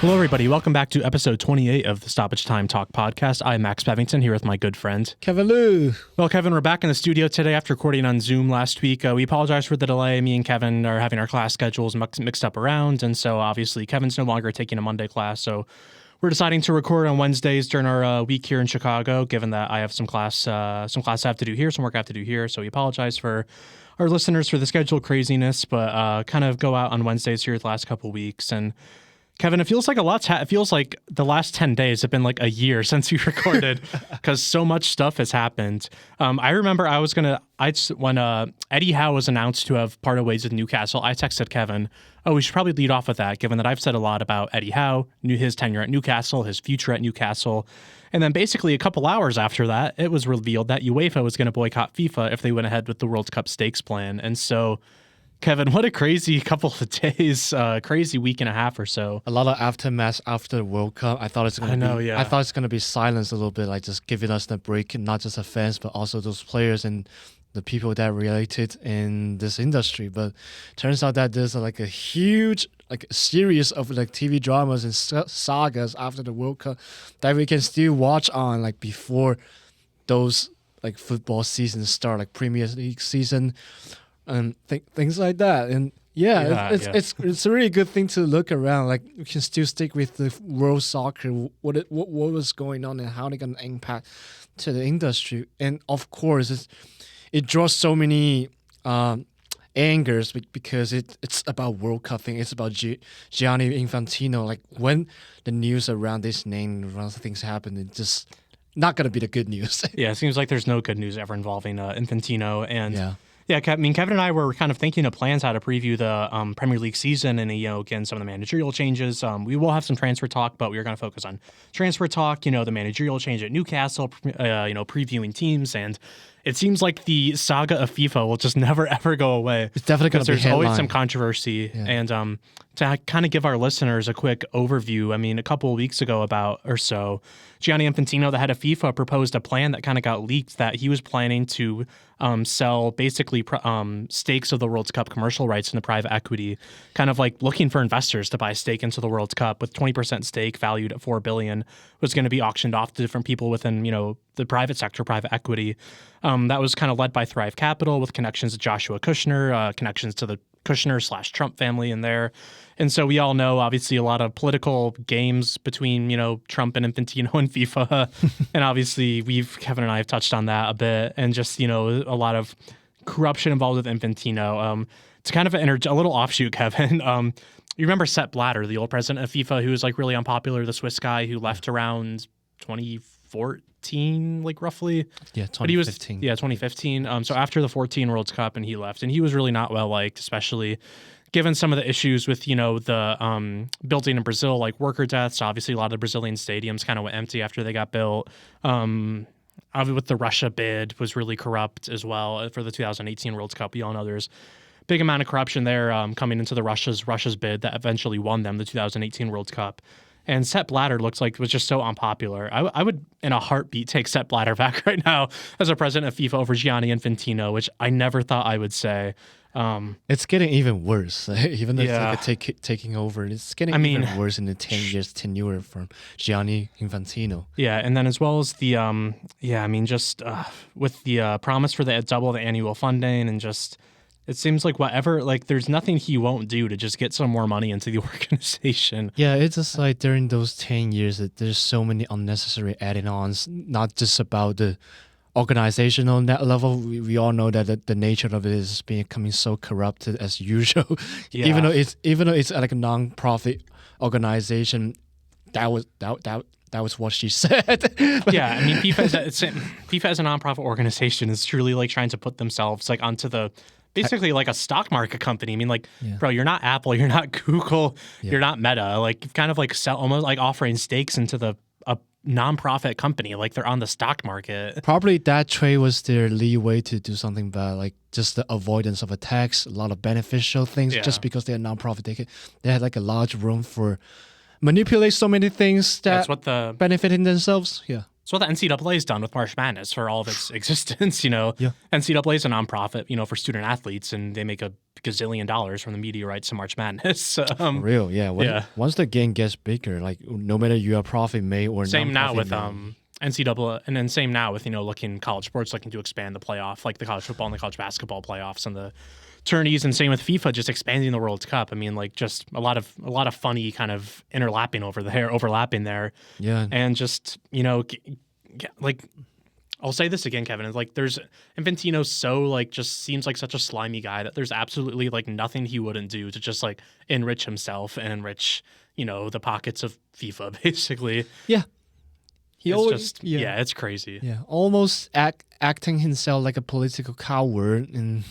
Hello, everybody. Welcome back to episode 28 of the Stoppage Time Talk podcast. I'm Max Bevington here with my good friend, Kevin Liu. Well, Kevin, we're back in the studio today after recording on Zoom last week. We apologize for the delay. Me and Kevin are having our class schedules mixed up around, and so obviously Kevin's no longer taking a Monday class, so we're deciding to record on Wednesdays during our week here in Chicago, given that I have some class I have to do here, some work I have to do here, so we apologize for our listeners for the schedule craziness, but kind of go out on Wednesdays here the last couple weeks. And Kevin, it feels like it feels like the last 10 days have been like a year since we recorded because so much stuff has happened. I remember when Eddie Howe was announced to have parted ways with Newcastle, I texted Kevin, we should probably lead off with that, given that I've said a lot about Eddie Howe, his tenure at Newcastle, his future at Newcastle. And then basically a couple hours after that, it was revealed that UEFA was going to boycott FIFA if they went ahead with the World Cup stakes plan. And so, Kevin, what a crazy couple of days, crazy week and a half or so. A lot of aftermath after the World Cup. I thought it's gonna be silenced a little bit, like just giving us the break, not just the fans, but also those players and the people that related in this industry. But turns out that there's like a huge series of like TV dramas and sagas after the World Cup that we can still watch on like before those like football seasons start, like Premier League season. And things like that, and it's a really good thing to look around. Like we can still stick with the world soccer, what was going on, and how they're gonna impact to the industry. And of course, it draws so many angers because it's about World Cup thing. It's about Gianni Infantino. Like when the news around this name, around things happen, it's just not gonna be the good news. Yeah, it seems like there's no good news ever involving Infantino and. Yeah, I mean, Kevin and I were kind of thinking of plans how to preview the Premier League season and, again, some of the managerial changes. We will have some transfer talk, but we are going to focus on transfer talk, the managerial change at Newcastle, previewing teams. And it seems like the saga of FIFA will just never, ever go away. It's definitely going to be there's always some controversy. Yeah. And to kind of give our listeners a quick overview, I mean, a couple of weeks ago Gianni Infantino, the head of FIFA, proposed a plan that kind of got leaked that he was planning to sell basically stakes of the World Cup commercial rights into private equity, kind of like looking for investors to buy stake into the World Cup, with 20% stake valued at $4 billion was going to be auctioned off to different people within, the private sector, private equity. That was kind of led by Thrive Capital with connections to Joshua Kushner, connections to the Kushner/Trump family in there. And so we all know, obviously, a lot of political games between, Trump and Infantino and FIFA. And obviously, Kevin and I have touched on that a bit. And just, a lot of corruption involved with Infantino. To kind of a little offshoot, Kevin, you remember Sepp Blatter, the old president of FIFA, who was like really unpopular, the Swiss guy who left around 2014, like roughly. Yeah, 2015. 2015. So after the 14 World Cup, and he left, and he was really not well liked, especially given some of the issues with, the building in Brazil, like worker deaths. Obviously, a lot of the Brazilian stadiums kind of went empty after they got built. Obviously, with the Russia bid was really corrupt as well for the 2018 World Cup. We all know there's big amount of corruption there coming into the Russia's bid that eventually won them the 2018 World Cup. And Sepp Blatter looks like was just so unpopular. I would, in a heartbeat, take Sepp Blatter back right now as a president of FIFA over Gianni Infantino, which I never thought I would say. It's getting even worse. Even though it's like taking over, it's getting even worse in the 10 years tenure from Gianni Infantino. Yeah, and then as well as the, with the promise for the double the annual funding and just... It seems like there's nothing he won't do to just get some more money into the organization. Yeah, it's just like during those 10 years that there's so many unnecessary add-ons, not just about the organizational level. We all know that the nature of it is becoming so corrupted as usual. Yeah. even though it's like a non-profit organization, that was what she said. Yeah, I mean, FIFA as a non-profit organization is truly like trying to put themselves like onto the... Basically like a stock market company. I mean, bro, you're not Apple, you're not Google, you're not Meta. Like, kind of like almost like offering stakes into a nonprofit company. Like, they're on the stock market. Probably that trade was their leeway to do something bad, like just the avoidance of a tax, a lot of beneficial things. Yeah. Just because they're nonprofit, they had like a large room for manipulate so many things that's what benefiting themselves. Yeah. It's what the NCAA's done with March Madness for all of its existence, Yeah. NCAA is a nonprofit, for student athletes, and they make a gazillion dollars from the media rights to March Madness. For real, yeah. Once the game gets bigger, like no matter you're a profit made or same now with made. NCAA, and then same now with looking college sports looking to expand the playoff, like the college football and the college basketball playoffs and the tourneys, and same with FIFA just expanding the World Cup. I mean, like just a lot of funny kind of overlapping there. Yeah, and just like I'll say this again, Kevin. Like there's Infantino so like just seems like such a slimy guy that there's absolutely like nothing he wouldn't do to just like enrich himself and enrich the pockets of FIFA basically. Yeah. It's crazy. Yeah, almost acting himself like a political coward and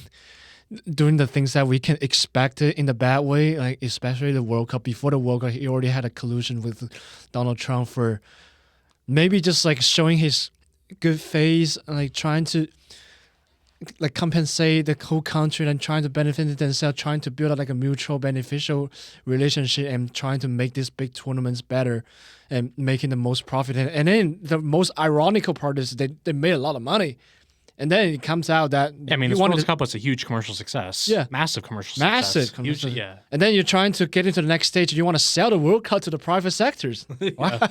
doing the things that we can expect it in the bad way, like especially the World Cup. Before the World Cup, he already had a collusion with Donald Trump for maybe just like showing his good face, like trying to like compensate the whole country and trying to benefit themselves, trying to build up like a mutual beneficial relationship and trying to make these big tournaments better and making the most profit. And then the most ironical part is they made a lot of money. And then it comes out that this World Cup was a huge commercial success. Yeah. Massive commercial success. Commercial. Huge, yeah. And then you're trying to get into the next stage and you want to sell the World Cup to the private sectors. Yeah.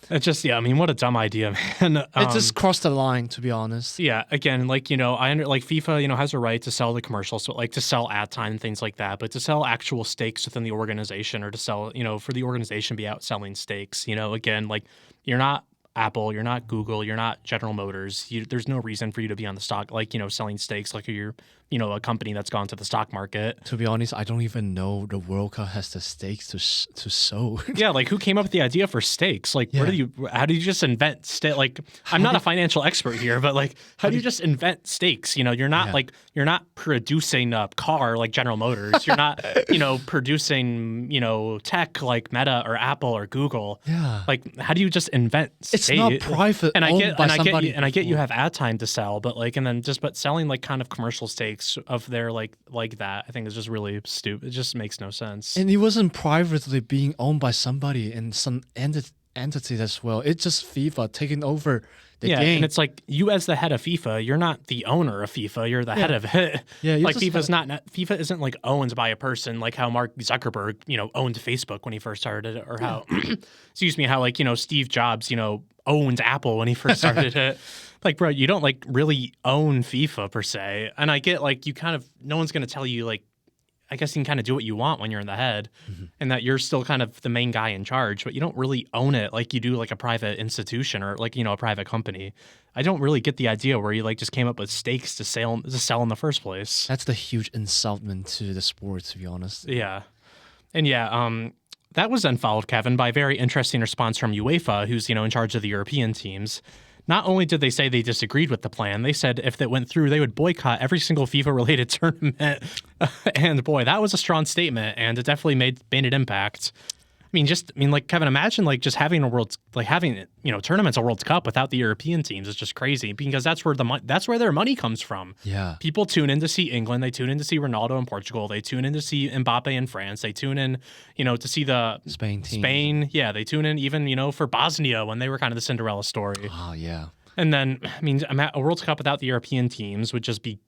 It's just, what a dumb idea, man. It just crossed the line, to be honest. Yeah, again, FIFA, has a right to sell the commercials, so like to sell ad time and things like that, but to sell actual stakes within the organization or to sell, for the organization to be out selling stakes, again, like you're not Apple, you're not Google, you're not General Motors. There's no reason for you to be on the stock, like, selling stakes like you're, a company that's gone to the stock market. To be honest, I don't even know the World Cup has the stakes to sow. Yeah, like who came up with the idea for stakes? Like, how did you just invent like, I'm not a financial expert here, but like, how do you just invent stakes? You're not you're not producing a car like General Motors. You're not, producing, tech like Meta or Apple or Google. Yeah. Like, how do you just invent stakes? It's not private. And I get you have ad time to sell, but like, and then but selling like kind of commercial stakes of their like that, I think is just really stupid. It just makes no sense. And it wasn't privately being owned by somebody and some entity as well. It's just FIFA taking over the game. And it's like you as the head of FIFA, you're not the owner of FIFA. You're the head of it. Yeah, like FIFA isn't like owned by a person like how Mark Zuckerberg, owned Facebook when he first started it, or how how like Steve Jobs, owned Apple when he first started it. Like, bro, you don't like really own FIFA per se. And I get like no one's gonna tell you like, I guess you can kind of do what you want when you're in the head, and that you're still kind of the main guy in charge, but you don't really own it like you do like a private institution or like, a private company. I don't really get the idea where you like just came up with stakes to sell in the first place. That's the huge insultment to the sport, to be honest. Yeah. And that was then followed, Kevin, by a very interesting response from UEFA, who's, in charge of the European teams. Not only did they say they disagreed with the plan, they said if it went through, they would boycott every single FIFA-related tournament. And boy, that was a strong statement, and it definitely made an impact. Kevin, imagine like just having tournaments, a World Cup without the European teams is just crazy, because that's where their money comes from. Yeah, people tune in to see England, they tune in to see Ronaldo in Portugal, they tune in to see Mbappe in France, they tune in, to see the Spain team. They tune in even for Bosnia when they were kind of the Cinderella story. Oh yeah, and then a World Cup without the European teams would just be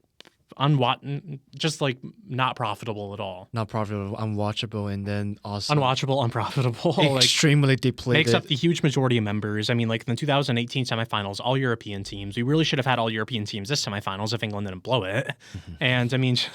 just like not profitable at all. Not profitable, unwatchable, and then also unwatchable, unprofitable, extremely depleted. Makes up the huge majority of members. Like in the 2018 semifinals, all European teams. We really should have had all European teams this semifinals if England didn't blow it. And England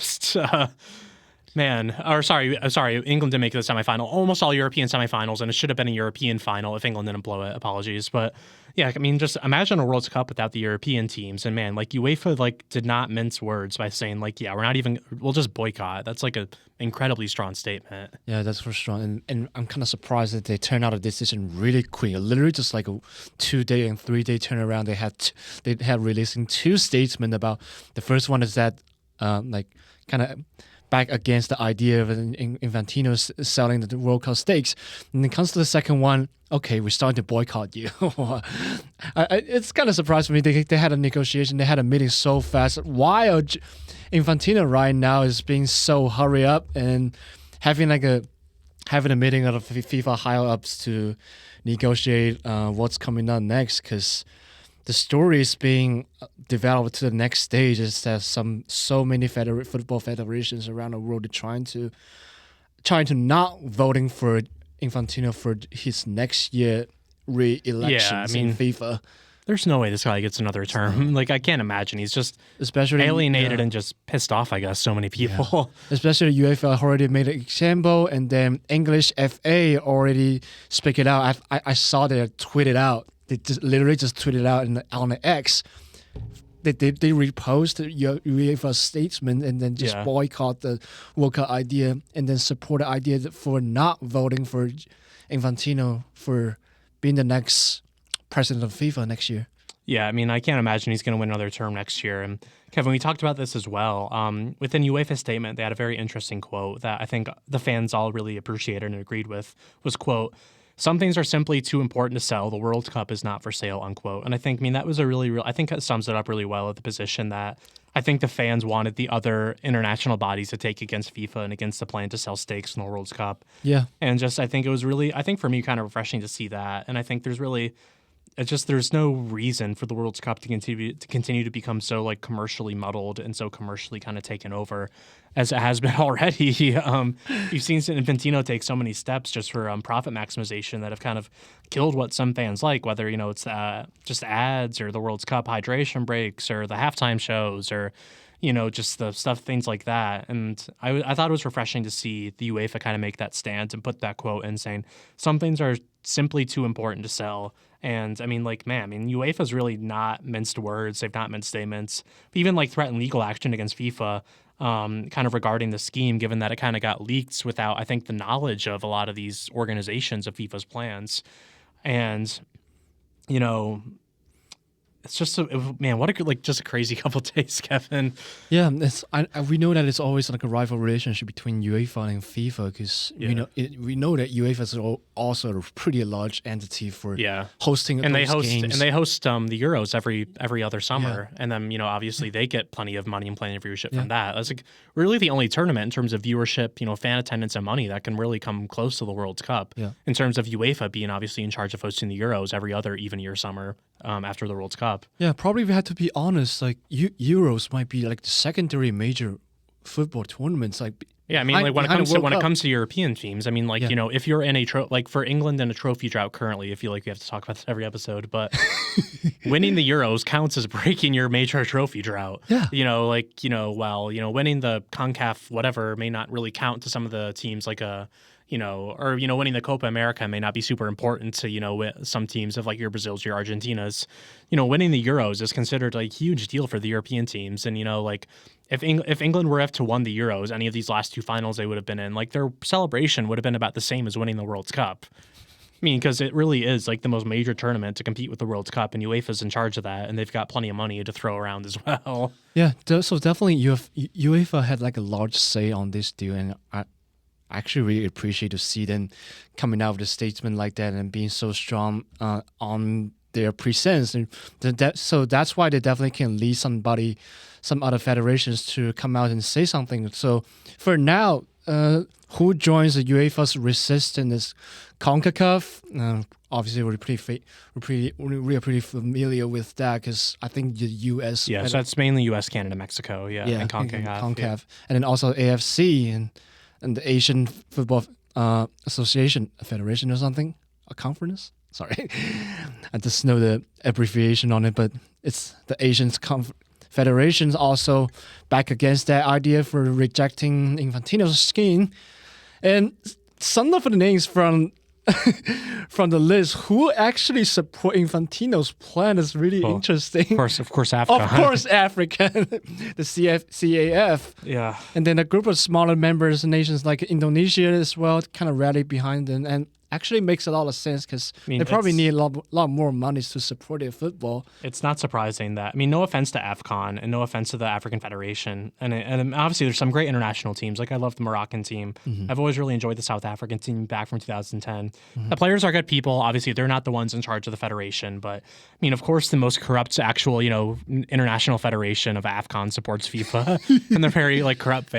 didn't make the semifinal. Almost all European semifinals, and it should have been a European final if England didn't blow it. Apologies, but yeah, just imagine a World Cup without the European teams, and man, like UEFA did not mince words by saying we'll just boycott. That's like an incredibly strong statement. Yeah, that's for strong, and I'm kind of surprised that they turned out a decision really quick. Literally just like a 2-day and 3-day turnaround. They had releasing 2 statements about. The first one is that kind of back against the idea of Infantino selling the World Cup stakes. And then comes to the second one, okay, we're starting to boycott you. It's kind of surprised me. They had a negotiation, they had a meeting so fast. Why Infantino right now is being so hurry up and having like a having a meeting of the FIFA higher-ups to negotiate what's coming on next, because the story is being developed to the next stage is that so many football federations around the world are trying to not voting for Infantino for his next year re-elections in FIFA. There's no way this guy gets another term. Like, I can't imagine. He's just especially alienated and just pissed off, I guess, so many people. Yeah. Especially UEFA already made an example, and then English FA already speak it out. I saw they tweeted out. They literally just tweeted out on the X. They repost UEFA's statement and then just boycott the World Cup idea and then support the idea for not voting for Infantino for being the next president of FIFA next year. Yeah, I mean, I can't imagine he's going to win another term next year. And Kevin, we talked about this as well. Within UEFA's statement, they had a very interesting quote that I think the fans all really appreciated and agreed with, was, quote, "Some things are simply too important to sell. The World Cup is not for sale," unquote. And I think, that was I think that sums it up really well at the position that I think the fans wanted the other international bodies to take against FIFA and against the plan to sell stakes in the World Cup. Yeah. And just, I think it was really, for me, kind of refreshing to see that. And I think there's no reason for the World Cup to continue to become so like commercially muddled and so commercially kind of taken over as it has been already. You've seen Infantino take so many steps just for profit maximization that have kind of killed what some fans like, whether it's just ads or the World Cup hydration breaks or the halftime shows or just the stuff, things like that. And I thought it was refreshing to see the UEFA kind of make that stance and put that quote in saying some things are simply too important to sell. And UEFA's really not minced words. They've not minced statements. Even threatened legal action against FIFA, kind of regarding the scheme, given that it kind of got leaked without, I think, the knowledge of a lot of these organizations of FIFA's plans. And, it's just just a crazy couple of days, Kevin. Yeah, we know that it's always like a rival relationship between UEFA and FIFA because we know that UEFA is also a pretty large entity for hosting games. And they host the Euros every other summer, and then obviously they get plenty of money and plenty of viewership from that. That's really the only tournament in terms of viewership, fan attendance and money that can really come close to the World Cup. Yeah. In terms of UEFA being obviously in charge of hosting the Euros every other even year summer after the World Cup. Yeah, probably we had to be honest. Euros might be like the secondary major football tournaments. When it comes to European teams, if you're in for England in a trophy drought currently, I feel like we have to talk about this every episode, but winning the Euros counts as breaking your major trophy drought. Yeah. Winning the CONCACAF whatever may not really count to some of the teams winning the Copa America may not be super important to, some teams of your Brazils, your Argentinas. Winning the Euros is considered a huge deal for the European teams. And, if England were to won the Euros, any of these last two finals they would have been in, their celebration would have been about the same as winning the World Cup. Because it really is the most major tournament to compete with the World Cup, and UEFA's in charge of that, and they've got plenty of money to throw around as well. Yeah, so definitely UEFA had a large say on this deal, and I actually really appreciate to see them coming out with a statement like that and being so strong on their presence. And so that's why they definitely can lead some other federations to come out and say something. So for now, who joins the UEFA's resistance is CONCACAF. Obviously, we're pretty familiar with that because I think the U.S. Yeah, so that's mainly U.S., Canada, Mexico, and CONCACAF. And then also AFC and the Asian Football Association, a federation or something, a conference. Sorry, I just know the abbreviation on it, but it's the Asian Federation's also back against that idea for rejecting Infantino's scheme. And some of the names from the list who actually support Infantino's plan is really interesting. Of course, Africa. Of course, Africa. The CAF. Yeah. And then a group of smaller members, nations like Indonesia as well, kind of rallied behind them. And actually makes a lot of sense because they probably need a lot more money to support their football. It's not surprising that, I mean, no offense to AFCON and no offense to the African Federation. And obviously there's some great international teams. Like I love the Moroccan team. I've always really enjoyed the South African team back from 2010. The players are good people. Obviously they're not the ones in charge of the federation, but I mean, of course, the most corrupt actual, international federation of AFCON supports FIFA and they're very like corrupt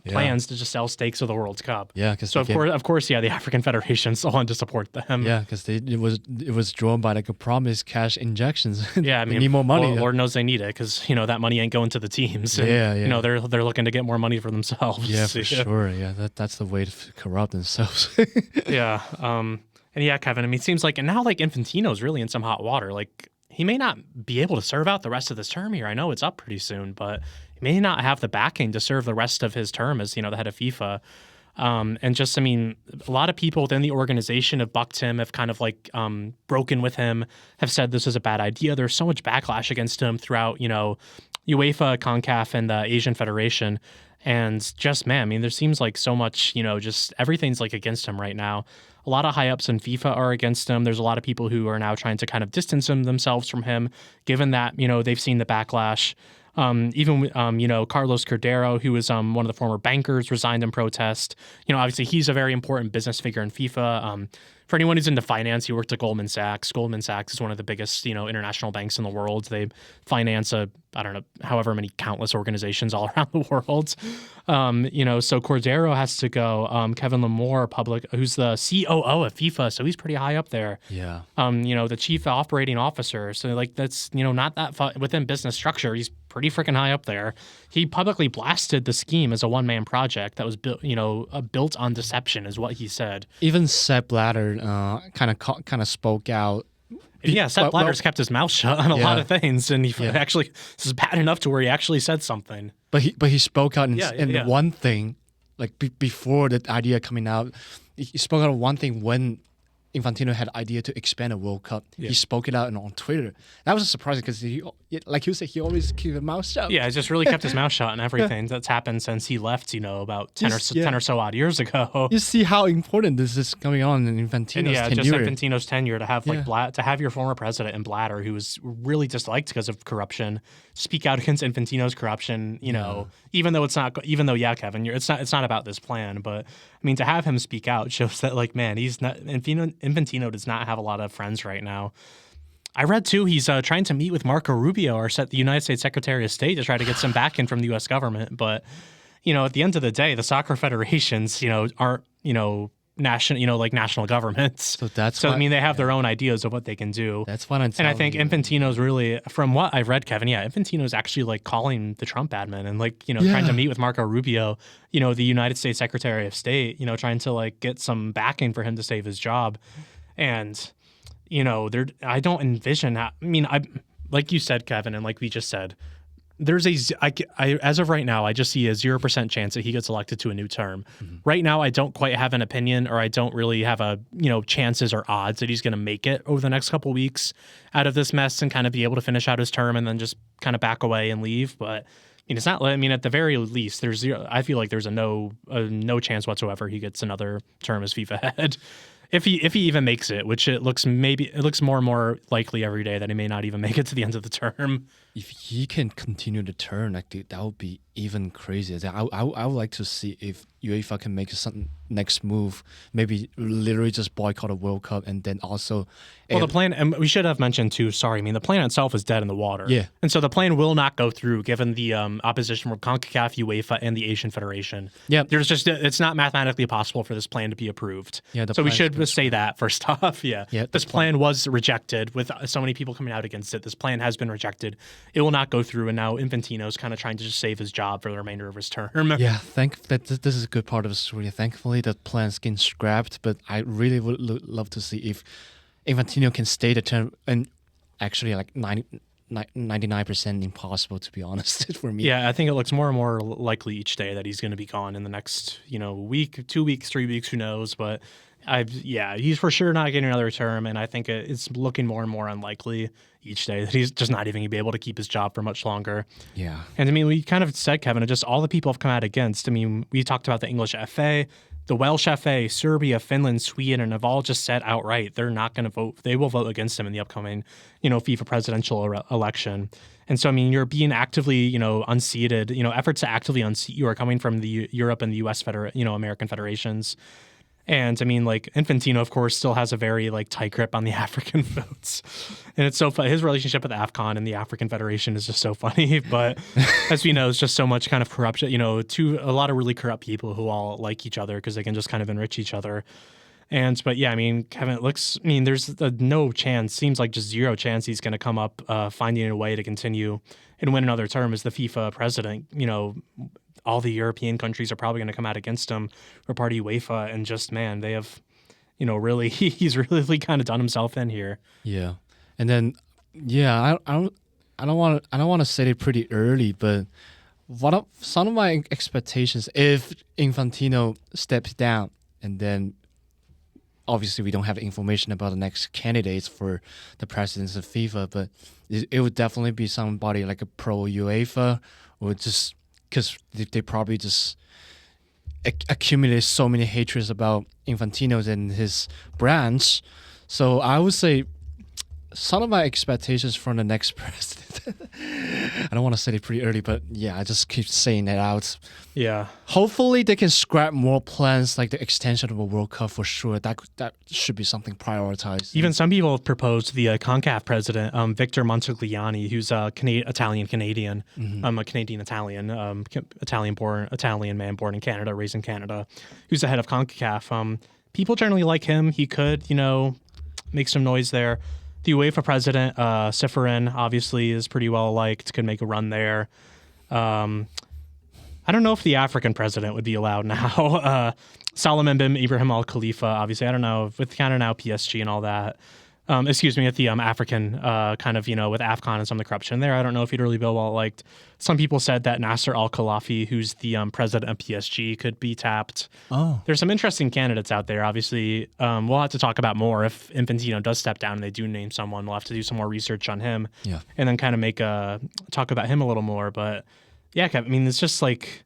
plans to just sell stakes of the World Cup. Yeah. So of course, the African Federation's the one to support them. Yeah, because it was drawn by like a promised cash injections. Yeah, I mean, they need more money. Well, Lord knows they need it because that money ain't going to the teams. And, they're looking to get more money for themselves. Yeah, for sure. Yeah, that's the way to corrupt themselves. Yeah. And yeah, Kevin. I mean, it seems like, and now like Infantino's really in some hot water. Like he may not be able to serve out the rest of this term here. I know it's up pretty soon, but he may not have the backing to serve the rest of his term as the head of FIFA. And just, I mean, a lot of people within the organization have bucked him, have kind of like broken with him, have said this is a bad idea. There's so much backlash against him throughout, UEFA, CONCACAF, and the Asian Federation. And just, man, I mean, there seems like so much, just everything's like against him right now. A lot of high ups in FIFA are against him. There's a lot of people who are now trying to kind of distance themselves from him, given that, they've seen the backlash. Even Carlos Cordeiro, who is one of the former bankers, resigned in protest. Obviously he's a very important business figure in FIFA. For anyone who's into finance, he worked at Goldman Sachs. Goldman Sachs is one of the biggest, international banks in the world. They finance however many countless organizations all around the world. So Cordeiro has to go. Kevin Lamore, who's the COO of FIFA, so he's pretty high up there. Yeah. The chief operating officer. So like that's, not that far within business structure. He's pretty freaking high up there. He publicly blasted the scheme as a one-man project that was built, built on deception, is what he said. Even Sepp Blatter kind of spoke out. Yeah, Sepp Blatter's kept his mouth shut on a lot of things, and he actually, this is bad enough to where he actually said something. But he spoke out in one thing, like before the idea coming out. He spoke out on one thing when Infantino had the idea to expand a World Cup. Yeah. He spoke it out on Twitter. That was surprising because, like you said, he always keep his mouth shut. Yeah, he just really kept his mouth shut on everything that's happened since he left, about 10 or so odd years ago. You see how important this is going on in Infantino's tenure. Just Infantino's tenure to have to have your former president and Blatter, who was really disliked because of corruption, speak out against Infantino's corruption. Even though Kevin, it's not about this plan, but I mean, to have him speak out shows that, like, man, he's not. Infantino does not have a lot of friends right now. I read too he's trying to meet with Marco Rubio, the United States Secretary of State, to try to get some backing from the U.S. government. But at the end of the day, the soccer federations, aren't national governments. So I mean, they have their own ideas of what they can do. That's what I'm saying. And I think Infantino's really, from what I've read, Kevin, Infantino's actually like calling the Trump admin and trying to meet with Marco Rubio, the United States Secretary of State, trying to like get some backing for him to save his job. And, I don't envision how, like you said, Kevin, and like we just said, there's as of right now, I just see a 0% chance that he gets elected to a new term. Mm-hmm. Right now, I don't quite have an opinion, or I don't really have chances or odds that he's going to make it over the next couple weeks out of this mess and kind of be able to finish out his term and then just kind of back away and leave. But it's not. At the very least, I feel like there's a no chance whatsoever he gets another term as FIFA head. If he even makes it, which it looks more and more likely every day that he may not even make it to the end of the term. If he can continue the turn, that would be even crazier. I would like to see if UEFA can make some next move, maybe literally just boycott a World Cup, and then also. Well, the plan, and we should have mentioned too. Sorry, the plan itself is dead in the water. Yeah, and so the plan will not go through given the opposition from CONCACAF, UEFA, and the Asian Federation. Yeah, it's not mathematically possible for this plan to be approved. Yeah, so we should say that first off. Yeah, this plan was rejected with so many people coming out against it. This plan has been rejected. It will not go through, and now Infantino's kind of trying to just save his job for the remainder of his term. Yeah, this is a good part of the story. Thankfully, the plan's getting scrapped, but I really would love to see if Infantino can stay the term, and actually like 99% impossible, to be honest, for me. Yeah, I think it looks more and more likely each day that he's going to be gone in the next, week, 2 weeks, 3 weeks, who knows, but he's for sure not getting another term, and I think it's looking more and more unlikely each day that he's just not even going to be able to keep his job for much longer. Yeah. And we kind of said, Kevin, just all the people have come out against. We talked about the English FA, the Welsh FA, Serbia, Finland, Sweden have all just said outright they're not going to vote. They will vote against him in the upcoming, FIFA presidential election. And so, I mean, you're being actively, unseated. Efforts to actively unseat you are coming from the Europe and the U.S. American federations. And I mean, like, Infantino, of course, still has a very tight grip on the African votes. And it's so funny. His relationship with AFCON and the African Federation is just so funny. But as we know, it's just so much kind of corruption, a lot of really corrupt people who all like each other because they can just kind of enrich each other. But yeah, I mean, Kevin, there's no chance, seems like just zero chance he's going to come up finding a way to continue and win another term as the FIFA president. All the European countries are probably going to come out against him or party UEFA, and just, man, they have, really, he's really kind of done himself in here. Yeah. And then, yeah, I don't want to say it pretty early, but some of my expectations, if Infantino steps down, and then obviously we don't have information about the next candidates for the presidency of FIFA, but it would definitely be somebody like a pro UEFA, or just because they probably just accumulate so many hatreds about Infantino and his branch. So I would say some of my expectations from the next president, I don't want to say it pretty early, but yeah, I just keep saying it out. Yeah. Hopefully they can scrap more plans like the extension of a World Cup for sure. That should be something prioritized. Even some people have proposed the CONCACAF president, Victor Montagliani, who's a Italian-Canadian, a Canadian-Italian, Italian man born in Canada, raised in Canada, who's the head of CONCACAF. People generally like him. He could, make some noise there. The UEFA president, Seferin, obviously is pretty well liked, could make a run there. I don't know if the African president would be allowed now. Salman bin Ibrahim Al Khalifa, obviously, I don't know, with kind of now PSG and all that. With the African with AFCON and some of the corruption there, I don't know if he'd really be well liked. Some people said that Nasser Al Khelafi, who's the president of PSG, could be tapped. Oh. There's some interesting candidates out there. Obviously, we'll have to talk about more if Infantino does step down and they do name someone. We'll have to do some more research on him, and then kind of talk about him a little more. But yeah, I mean, it's just like,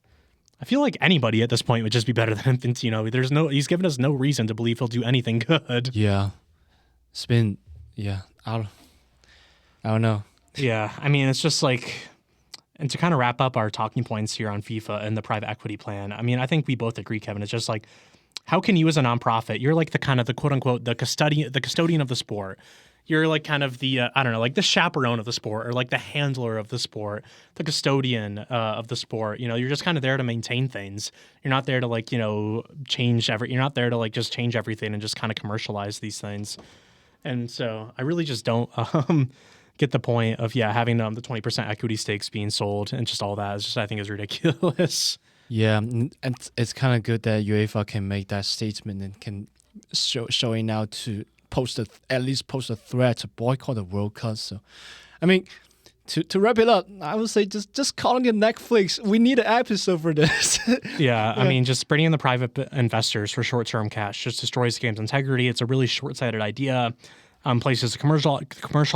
I feel like anybody at this point would just be better than Infantino. He's given us no reason to believe he'll do anything good. Yeah. It's been, I don't know. Yeah, I mean, it's just like, and to kind of wrap up our talking points here on FIFA and the private equity plan, I mean, I think we both agree, Kevin, it's just like, how can you as a nonprofit, you're like the kind of the quote unquote, the custodian of the sport. You're like kind of the, like the chaperone of the sport, or like the handler of the sport, the custodian of the sport. You're just kind of there to maintain things. You're not there to you're not there to just change everything and just kind of commercialize these things. And so I really just don't get the point of, having the 20% equity stakes being sold and just all that is just, I think, is ridiculous. Yeah, and it's kind of good that UEFA can make that statement and can showing out to at least post a threat to boycott the World Cup. So, I mean, to wrap it up, I would say just calling it Netflix. We need an episode for this. Yeah, I mean, just bringing in the private investors for short-term cash just destroys the game's integrity. It's a really short-sighted idea. Places commercial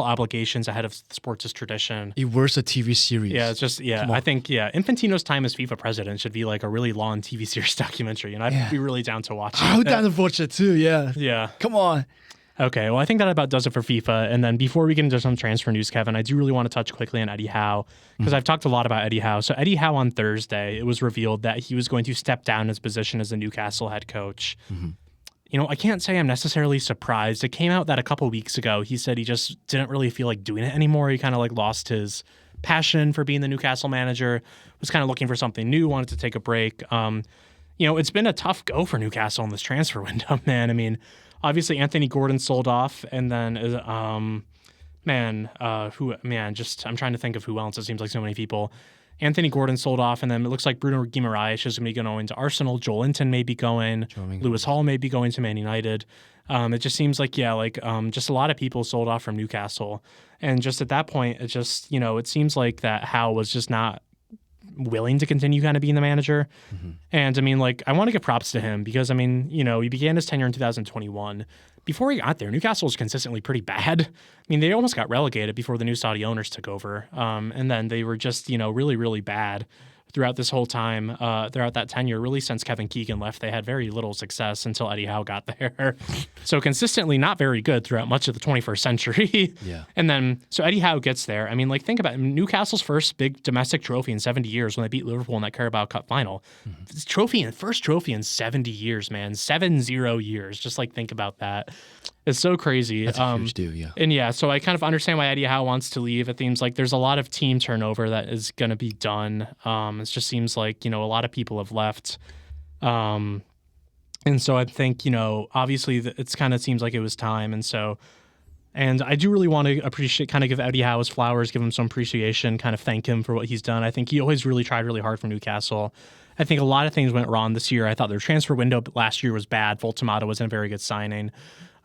obligations ahead of sports' tradition. It works a TV series. Yeah, it's just, I think, Infantino's time as FIFA president should be like a really long TV series documentary, and I'd be really down to watch it. I would down to watch it too, yeah. Yeah. Come on. Okay, well, I think that about does it for FIFA. And then before we get into some transfer news, Kevin, I do really want to touch quickly on Eddie Howe, because I've talked a lot about Eddie Howe. So Eddie Howe on Thursday, it was revealed that he was going to step down his position as the Newcastle head coach. I can't say I'm necessarily surprised. It came out that a couple weeks ago, he said he just didn't really feel like doing it anymore. He kind of lost his passion for being the Newcastle manager, was kind of looking for something new, wanted to take a break. It's been a tough go for Newcastle in this transfer window, man. I mean, obviously Anthony Gordon sold off, and then I'm trying to think of who else. It seems like so many people. Anthony Gordon sold off, and then it looks like Bruno Guimaraes is going to be going to Arsenal. Joel Linton may be going. Lewis Hall may be going to Man United. It just seems like, just a lot of people sold off from Newcastle. And just at that point, it just, it seems like that Howe was just not willing to continue kind of being the manager. And I mean, I want to give props to him because, I mean, he began his tenure in 2021. Before he got there, Newcastle was consistently pretty bad. I mean, they almost got relegated before the new Saudi owners took over. And then they were just, really, really bad throughout this whole time, throughout that tenure, really since Kevin Keegan left, they had very little success until Eddie Howe got there. So consistently not very good throughout much of the 21st century. Yeah. And then, so Eddie Howe gets there. I mean, like, think about it. Newcastle's first big domestic trophy in 70 years when they beat Liverpool in that Carabao Cup final. First trophy in 70 years, man. 70 years. Just like, think about that. It's so crazy. That's a huge deal, yeah. And yeah, so I kind of understand why Eddie Howe wants to leave. It seems like there's a lot of team turnover that is going to be done. It just seems like, a lot of people have left. And so I think, obviously it's kind of seems like it was time. And I do really want to kind of give Eddie Howe his flowers, give him some appreciation, kind of thank him for what he's done. I think he always really tried really hard for Newcastle. I think a lot of things went wrong this year. I thought their transfer window last year was bad. Voltamato wasn't a very good signing.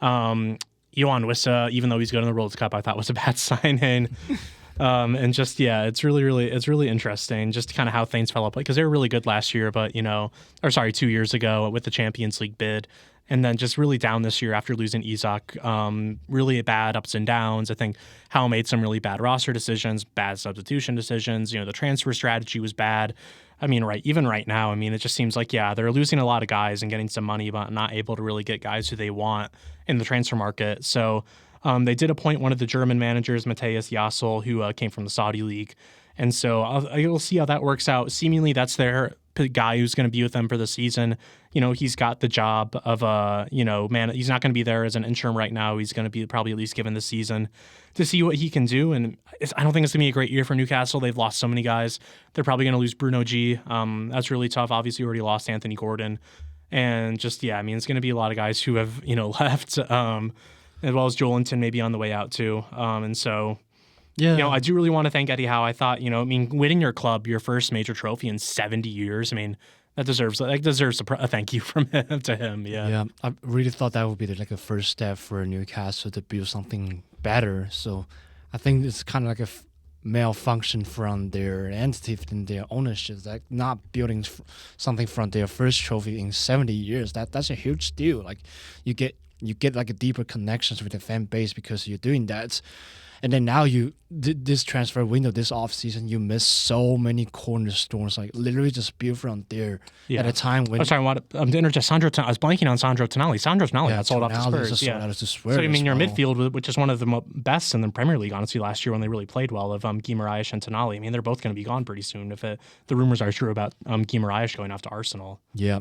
Johan Wissa, even though he's good in the World Cup, I thought was a bad signing. And just, yeah, it's really interesting just kind of how things fell up, because they were really good last year, but 2 years ago with the Champions League bid, and then just really down this year after losing Isak. Really bad ups and downs. I think Howe made some really bad roster decisions, bad substitution decisions. The transfer strategy was bad. I mean, even right now, it just seems like, yeah, they're losing a lot of guys and getting some money, but not able to really get guys who they want in the transfer market. So they did appoint one of the German managers, Matthias Jassel, who came from the Saudi League. And so you'll see how that works out. Seemingly, that's their guy who's going to be with them for the season. He's got the job of he's not going to be there as an interim right now. He's going to be probably at least given the season to see what he can do. And I don't think it's going to be a great year for Newcastle. They've lost so many guys. They're probably going to lose Bruno G. That's really tough. Obviously, already lost Anthony Gordon. And just, yeah, it's going to be a lot of guys who have, left, as well as Joelinton maybe on the way out too. And so, yeah, I do really want to thank Eddie Howe. I thought, winning your club, your first major trophy in 70 years, that deserves a thank you from him to him. Yeah. Yeah. I really thought that would be a first step for Newcastle to build something better. So I think it's kind of like a malfunction from their entity and their ownership, like not building something from their first trophy in 70 years. That's a huge deal. Like you get like a deeper connections with the fan base because you're doing that. And then now this transfer window, this offseason, you miss so many cornerstones, like literally just built from there at a time when... Oh, sorry, to interject, Sandro Tonali. I was blanking on Sandro Tonali. Sandro Tonali got sold off to Spurs. So, your midfield, which is one of the best in the Premier League, honestly, last year when they really played well, of Guimaraes and Tonali. They're both going to be gone pretty soon if the rumors are true about Guimaraes going off to Arsenal. Yeah,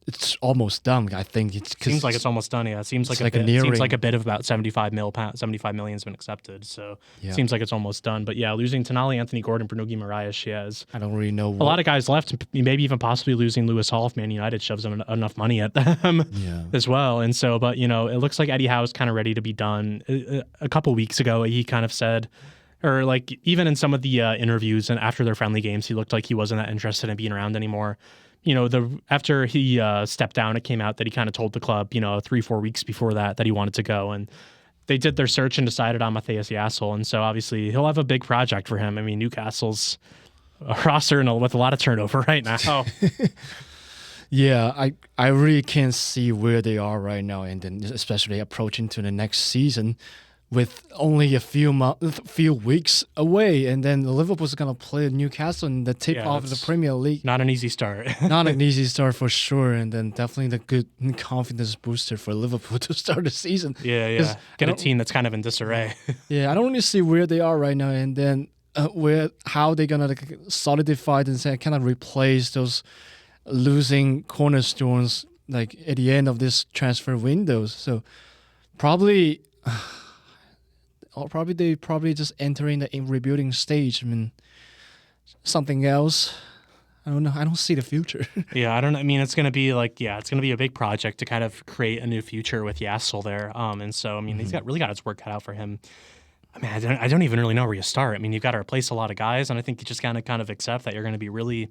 it's almost done. I think it seems like it's almost done. Yeah, it seems like a bid of about 75 million has been accepted. So it seems like it's almost done. But yeah, losing Tonali, Anthony Gordon, Bruno Guimaraes, I don't really know. A lot of guys left. Maybe even possibly losing Lewis Hall if Man United shoves enough money at them as well. And so, but it looks like Eddie Howe's kind of ready to be done. A couple weeks ago, he kind of said, or like even in some of the interviews and after their friendly games, he looked like he wasn't that interested in being around anymore. After he stepped down, it came out that he kind of told the club, 3-4 weeks before that he wanted to go. And they did their search and decided on Matthias Jassel. And so obviously he'll have a big project for him. Newcastle's a roster with a lot of turnover right now. Yeah, I really can't see where they are right now, and then especially approaching to the next season with only a few weeks away, and then Liverpool's going to play Newcastle in the tip-off of the Premier League. Not an easy start. Not an easy start for sure, and then definitely the good confidence booster for Liverpool to start the season. Yeah. Get a team that's kind of in disarray. Yeah, I don't really see where they are right now, and then how they're going to solidify and say, kind of replace those losing cornerstones like at the end of this transfer windows. So probably they just entering the rebuilding stage. Something else. I don't know. I don't see the future. Yeah, I don't know. It's going to be it's going to be a big project to kind of create a new future with Jassel there. And so, he's really got his work cut out for him. I don't even really know where you start. You've got to replace a lot of guys, and I think you just kind of accept that you're going to be really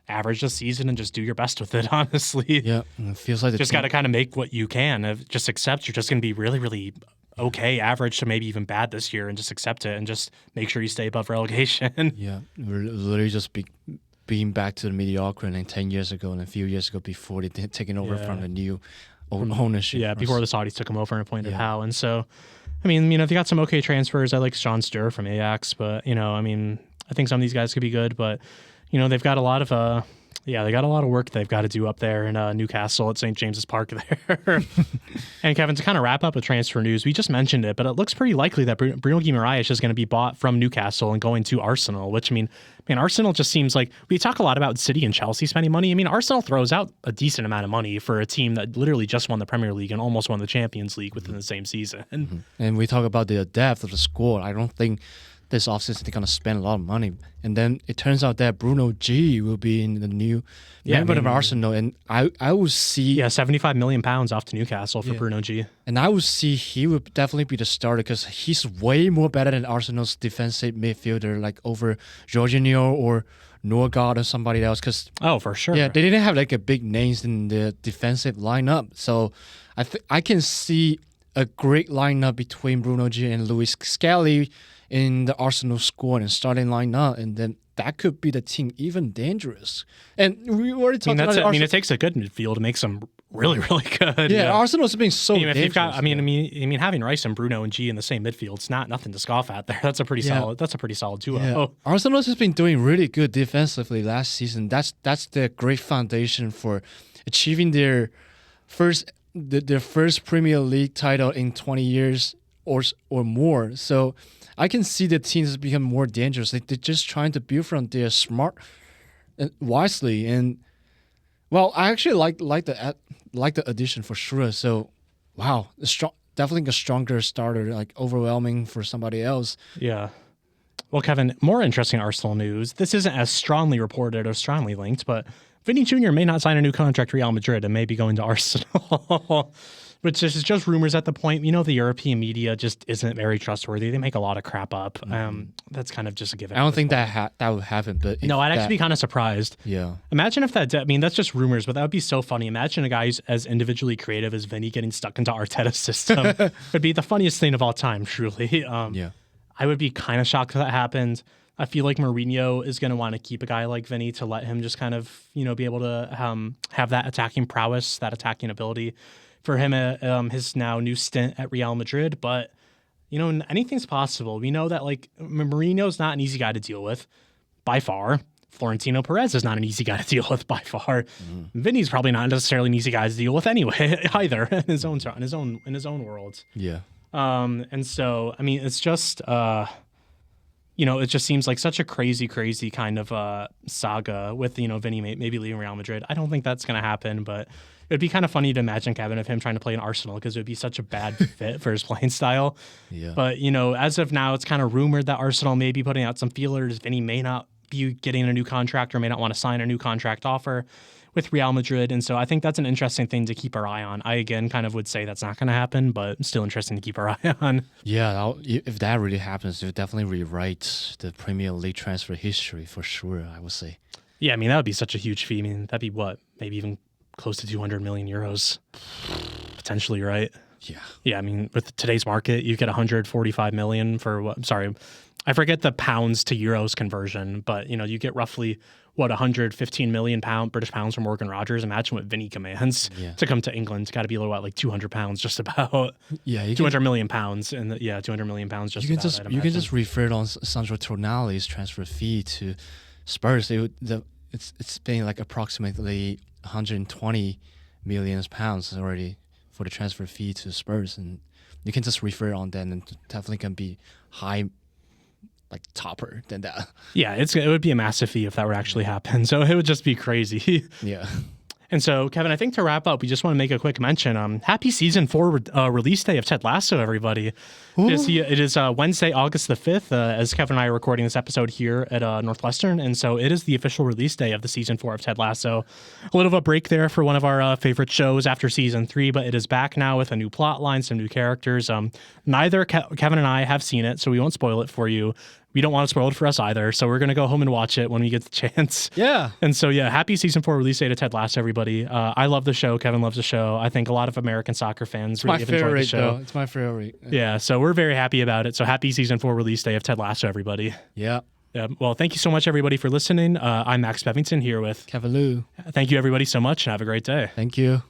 average this season and just do your best with it, honestly. Yeah, it feels like just got to kind of make what you can. Just accept you're just going to be really, really okay, average to maybe even bad this year, and just accept it and just make sure you stay above relegation. Yeah, we're literally just being back to the mediocrity like 10 years ago and a few years ago before they taken over from the new ownership. Yeah, before the Saudis took him over and appointed Howe. And so, they got some okay transfers. I like Sean Sturr from Ajax, but, I think some of these guys could be good, but they've got a lot of they got a lot of work they've got to do up there in Newcastle at St. James's Park there. And Kevin, to kind of wrap up with transfer news, we just mentioned it, but it looks pretty likely that Bruno Guimaraes is going to be bought from Newcastle and going to Arsenal, which, I mean, Arsenal just seems like, we talk a lot about City and Chelsea spending money. I mean, Arsenal throws out a decent amount of money for a team that literally just won the Premier League and almost won the Champions League within the same season. And we talk about the depth of the squad. I don't think this offseason they're going to spend a lot of money. And then it turns out that Bruno G will be in the new member of Arsenal. And I will see... Yeah, £75 million off to Newcastle for Bruno G. And I will see he will definitely be the starter because he's way more better than Arsenal's defensive midfielder, like over Jorginho or Norgard or somebody else. Oh, for sure. Yeah, they didn't have like a big names in the defensive lineup. So I can see a great lineup between Bruno G and Luis Skelly in the Arsenal squad and starting lineup, and then that could be the team even dangerous. And we already talked about it. I mean, it takes a good midfield to make some really, really good. Yeah, Arsenal's been so dangerous. If you've got, I mean, having Rice and Bruno and G in the same midfield, it's nothing to scoff at there. That's a pretty solid. That's a pretty solid duo. Yeah. Arsenal has been doing really good defensively last season. That's the great foundation for achieving their first Premier League title in 20 years or more. So I can see the teams become more dangerous. They're just trying to build from there smart and wisely. And well, I actually like the addition for sure. So wow, definitely a stronger starter, like overwhelming for somebody else. Yeah. Well, Kevin, more interesting Arsenal news. This isn't as strongly reported or strongly linked, but Vinny Jr. may not sign a new contract to Real Madrid and may be going to Arsenal. Which is just rumors at the point. The European media just isn't very trustworthy. They make a lot of crap up. That's kind of just a given. I don't think that would happen. But no, I'd actually be kind of surprised. Yeah. Imagine if that. I mean, that's just rumors, but that would be so funny. Imagine a guy who's as individually creative as Vinny getting stuck into Arteta's system. It'd be the funniest thing of all time, truly. Yeah. I would be kind of shocked if that happened. I feel like Mourinho is going to want to keep a guy like Vinny to let him just kind of, be able to have that attacking prowess, that attacking ability for him his now new stint at Real Madrid. But, anything's possible. We know that, Mourinho's not an easy guy to deal with by far. Florentino Perez is not an easy guy to deal with by far. Vinny's probably not necessarily an easy guy to deal with anyway, either in his own world. Yeah. And so, I mean, it's just, it just seems like such a crazy kind of saga with, Vinny maybe leaving Real Madrid. I don't think that's going to happen, but it'd be kind of funny to imagine, Kevin, of him trying to play in Arsenal because it would be such a bad fit for his playing style. Yeah. But, as of now, it's kind of rumored that Arsenal may be putting out some feelers. Vinny may not be getting a new contract or may not want to sign a new contract offer with Real Madrid. And so I think that's an interesting thing to keep our eye on. I, again, kind of would say that's not going to happen, but still interesting to keep our eye on. Yeah, if that really happens, it would definitely rewrite the Premier League transfer history for sure, I would say. Yeah, I mean, that would be such a huge fee. I mean, that'd be what? Maybe even close to 200 million euros, potentially, right? Yeah. Yeah, I mean, with today's market, you get 145 million for what? Sorry, I forget the pounds to euros conversion, but, you get roughly, 115 million British pounds from Morgan Rogers. Imagine what Vinny commands to come to England. It's got to be like 200 pounds just about. Yeah, 200 million pounds. And 200 million pounds just about. You can just refer on Sandro Tonali's transfer fee to Spurs. It's been like approximately 120 million pounds already for the transfer fee to Spurs. And you can just refer on that, and definitely can be high, like topper than that. Yeah, it would be a massive fee if that were actually happen. So it would just be crazy. Yeah. And so, Kevin, I think to wrap up, we just want to make a quick mention. Happy season 4 release day of Ted Lasso, everybody. It is Wednesday, August the 5th, as Kevin and I are recording this episode here at Northwestern. And so it is the official release day of the season 4 of Ted Lasso. A little of a break there for one of our favorite shows after season 3, but it is back now with a new plot line, some new characters. Neither Kevin and I have seen it, so we won't spoil it for you. We don't want to spoil it for us either, so we're going to go home and watch it when we get the chance. Yeah. And so, happy season 4 release day to Ted Lasso, everybody. I love the show. Kevin loves the show. I think a lot of American soccer fans really have enjoyed the show. It's my favorite. Yeah, so we're very happy about it. So happy season 4 release day of Ted Lasso, everybody. Yeah. Well, thank you so much, everybody, for listening. I'm Max Bevington here with Kevin Liu. Thank you, everybody, so much, and have a great day. Thank you.